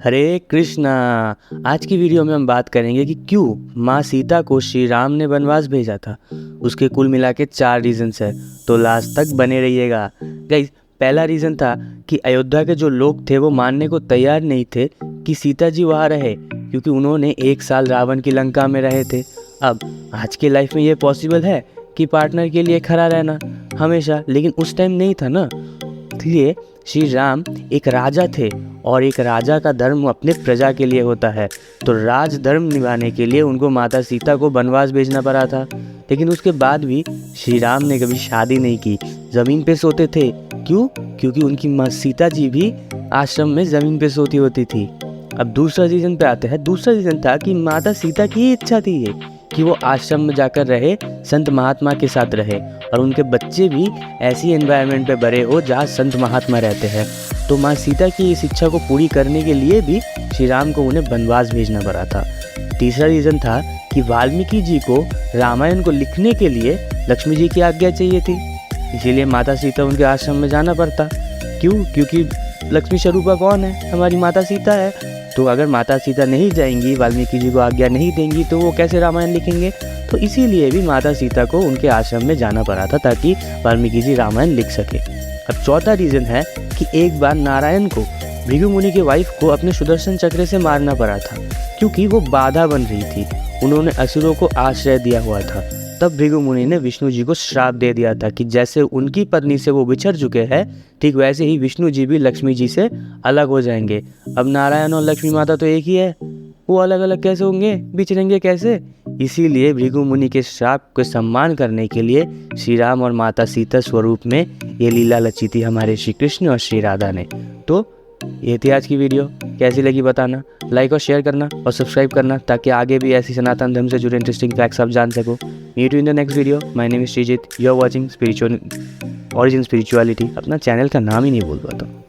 हरे कृष्णा। आज की वीडियो में हम बात करेंगे कि क्यों माँ सीता को श्री राम ने वनवास भेजा था। उसके कुल मिला के 4 रीजंस है, तो लास्ट तक बने रहिएगा गाइस। पहला रीज़न था कि अयोध्या के जो लोग थे वो मानने को तैयार नहीं थे कि सीता जी वहाँ रहे, क्योंकि उन्होंने 1 साल रावण की लंका में रहे थे। अब आज के लाइफ में ये पॉसिबल है कि पार्टनर के लिए खड़ा रहना हमेशा, लेकिन उस टाइम नहीं था ना। इसलिए श्री राम एक राजा थे और एक राजा का धर्म अपने प्रजा के लिए होता है, तो राज धर्म निभाने के लिए उनको माता सीता को वनवास भेजना पड़ा था। लेकिन उसके बाद भी श्री राम ने कभी शादी नहीं की, ज़मीन पे सोते थे। क्यों? क्योंकि उनकी माँ सीता जी भी आश्रम में ज़मीन पे सोती होती थी। अब दूसरा रीज़न पे आते हैं। दूसरा रीज़न था कि माता सीता की इच्छा थी ये कि वो आश्रम में जाकर रहे, संत महात्मा के साथ रहे और उनके बच्चे भी ऐसी एनवायरनमेंट पे बड़े हो जहाँ संत महात्मा रहते हैं। तो माँ सीता की इस इच्छा को पूरी करने के लिए भी श्री राम को उन्हें वनवास भेजना पड़ा था। तीसरा रीज़न था कि वाल्मीकि जी को रामायण को लिखने के लिए लक्ष्मी जी की आज्ञा चाहिए थी, इसीलिए माता सीता उनके आश्रम में जाना पड़ता। क्यों? क्योंकि लक्ष्मी स्वरूपा कौन है? हमारी माता सीता है। तो अगर माता सीता नहीं जाएंगी, वाल्मीकि जी को आज्ञा नहीं देंगी, तो वो कैसे रामायण लिखेंगे? तो इसीलिए भी माता सीता को उनके आश्रम में जाना पड़ा था, ताकि वाल्मीकि जी रामायण लिख सके। अब चौथा रीज़न है कि एक बार नारायण को भृगु मुनि के वाइफ को अपने सुदर्शन चक्र से मारना पड़ा था, क्योंकि वो बाधा बन रही थी। उन्होंने असुरों को आश्रय दिया हुआ था। तब भृगु मुनि ने विष्णु जी को श्राप दे दिया था कि जैसे उनकी पत्नी से वो बिछड़ चुके हैं, ठीक वैसे ही विष्णु जी भी लक्ष्मी जी से अलग हो जाएंगे। अब नारायण और लक्ष्मी माता तो एक ही है, वो अलग अलग कैसे होंगे, बिछड़ेंगे कैसे? इसीलिए भृगु मुनि के श्राप को सम्मान करने के लिए श्री राम और माता सीता स्वरूप में ये लीला रची थी हमारे श्री कृष्ण और श्री राधा ने। तो ये थी आज की वीडियो। कैसी लगी बताना, लाइक और शेयर करना और सब्सक्राइब करना, ताकि आगे भी ऐसी सनातन धर्म से जुड़े इंटरेस्टिंग फैक्ट्स आप जान सको। Meet you in the next video. My name is Sreejith, you are watching spiritual origin spirituality. अपना चैनल का नाम ही नहीं बोल पाता।